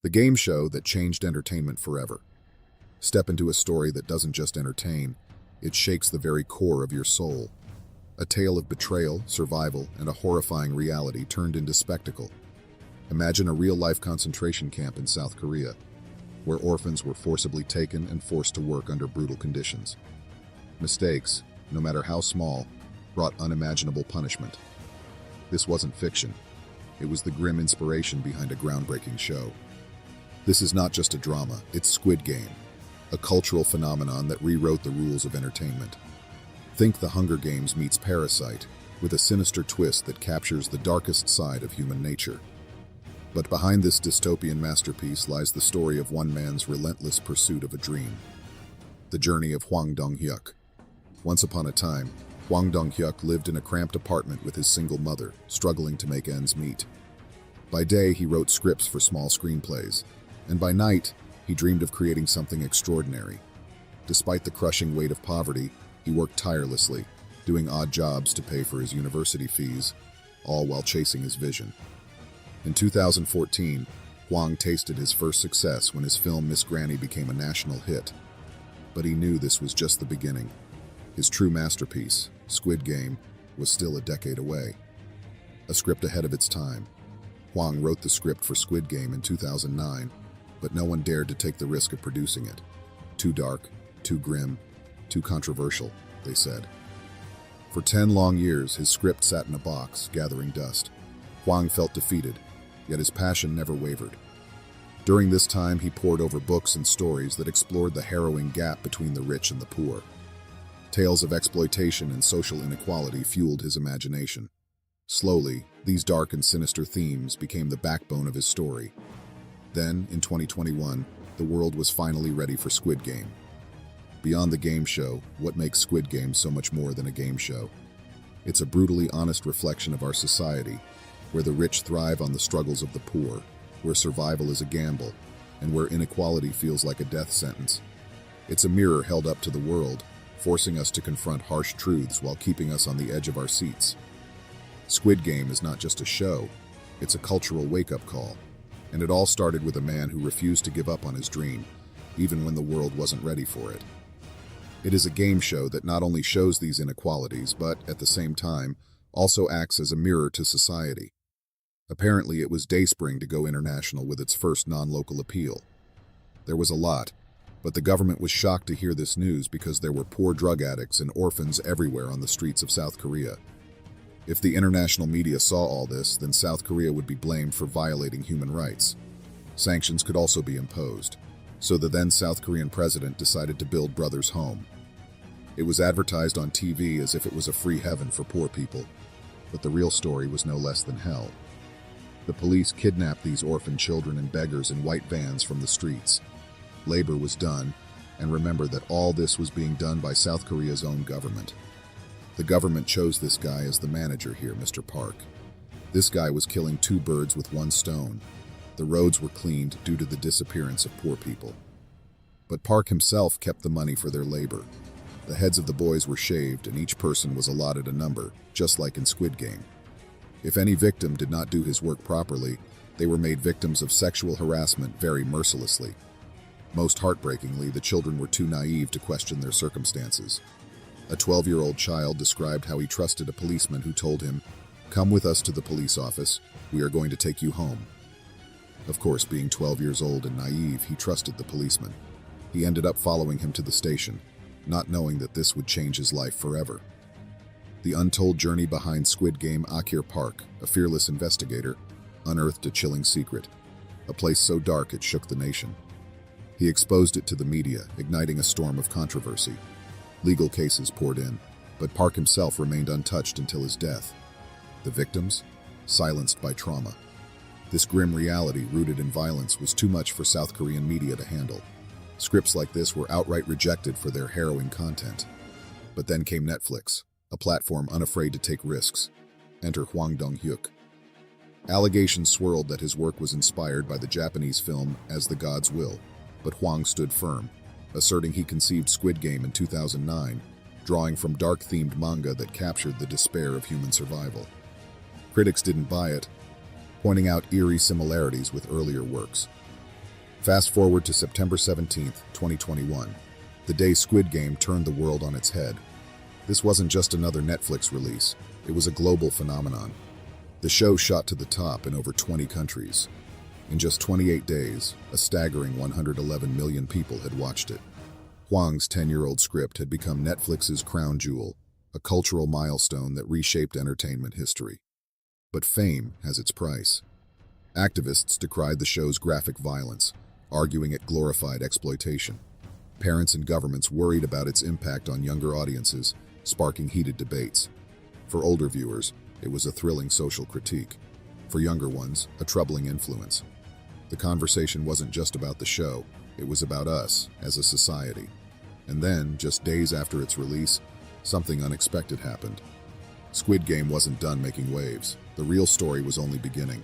The game show that changed entertainment forever. Step into a story that doesn't just entertain, it shakes the very core of your soul. A tale of betrayal, survival, and a horrifying reality turned into spectacle. Imagine a real-life concentration camp in South Korea, where orphans were forcibly taken and forced to work under brutal conditions. Mistakes, no matter how small, brought unimaginable punishment. This wasn't fiction. It was the grim inspiration behind a groundbreaking show. This is not just a drama, it's Squid Game, a cultural phenomenon that rewrote the rules of entertainment. Think The Hunger Games meets Parasite, with a sinister twist that captures the darkest side of human nature. But behind this dystopian masterpiece lies the story of one man's relentless pursuit of a dream. The journey of Hwang Dong-hyuk. Once upon a time, Hwang Dong-hyuk lived in a cramped apartment with his single mother, struggling to make ends meet. By day, he wrote scripts for small screenplays, and by night, he dreamed of creating something extraordinary. Despite the crushing weight of poverty, he worked tirelessly, doing odd jobs to pay for his university fees, all while chasing his vision. In 2014, Hwang tasted his first success when his film Miss Granny became a national hit. But he knew this was just the beginning. His true masterpiece, Squid Game, was still a decade away. A script ahead of its time. Hwang wrote the script for Squid Game in 2009, but no one dared to take the risk of producing it. Too dark, too grim, too controversial, they said. For 10 long years, his script sat in a box, gathering dust. Hwang felt defeated, yet his passion never wavered. During this time, he pored over books and stories that explored the harrowing gap between the rich and the poor. Tales of exploitation and social inequality fueled his imagination. Slowly, these dark and sinister themes became the backbone of his story. Then, in 2021, the world was finally ready for Squid Game. Beyond the game show, what makes Squid Game so much more than a game show? It's a brutally honest reflection of our society, where the rich thrive on the struggles of the poor, where survival is a gamble, and where inequality feels like a death sentence. It's a mirror held up to the world, forcing us to confront harsh truths while keeping us on the edge of our seats. Squid Game is not just a show, it's a cultural wake-up call. And it all started with a man who refused to give up on his dream, even when the world wasn't ready for it. It is a game show that not only shows these inequalities, but, at the same time, also acts as a mirror to society. Apparently, it was Dayspring to go international with its first non-local appeal. There was a lot, but the government was shocked to hear this news because there were poor drug addicts and orphans everywhere on the streets of South Korea. If the international media saw all this, then South Korea would be blamed for violating human rights. Sanctions could also be imposed, so the then South Korean president decided to build Brothers Home. It was advertised on TV as if it was a free heaven for poor people, but the real story was no less than hell. The police kidnapped these orphan children and beggars in white vans from the streets. Labor was done, and remember that all this was being done by South Korea's own government. The government chose this guy as the manager here, Mr. Park. This guy was killing 2 birds with 1 stone. The roads were cleaned due to the disappearance of poor people. But Park himself kept the money for their labor. The heads of the boys were shaved, and each person was allotted a number, just like in Squid Game. If any victim did not do his work properly, they were made victims of sexual harassment very mercilessly. Most heartbreakingly, the children were too naive to question their circumstances. A 12-year-old child described how he trusted a policeman who told him, "Come with us to the police office, we are going to take you home." Of course, being 12 years old and naive, he trusted the policeman. He ended up following him to the station, not knowing that this would change his life forever. The untold journey behind Squid Game. Akir Park, a fearless investigator, unearthed a chilling secret, a place so dark it shook the nation. He exposed it to the media, igniting a storm of controversy. Legal cases poured in, but Park himself remained untouched until his death. The victims? Silenced by trauma. This grim reality rooted in violence was too much for South Korean media to handle. Scripts like this were outright rejected for their harrowing content. But then came Netflix, a platform unafraid to take risks. Enter Hwang Dong-hyuk. Allegations swirled that his work was inspired by the Japanese film As the Gods Will, but Hwang stood firm, asserting he conceived Squid Game in 2009, drawing from dark-themed manga that captured the despair of human survival. Critics didn't buy it, pointing out eerie similarities with earlier works. Fast forward to September 17th, 2021, the day Squid Game turned the world on its head. This wasn't just another Netflix release, it was a global phenomenon. The show shot to the top in over 20 countries. In just 28 days, a staggering 111 million people had watched it. Huang's 10-year-old script had become Netflix's crown jewel, a cultural milestone that reshaped entertainment history. But fame has its price. Activists decried the show's graphic violence, arguing it glorified exploitation. Parents and governments worried about its impact on younger audiences, sparking heated debates. For older viewers, it was a thrilling social critique. For younger ones, a troubling influence. The conversation wasn't just about the show, it was about us as a society. And then, just days after its release, something unexpected happened. Squid Game wasn't done making waves. The real story was only beginning.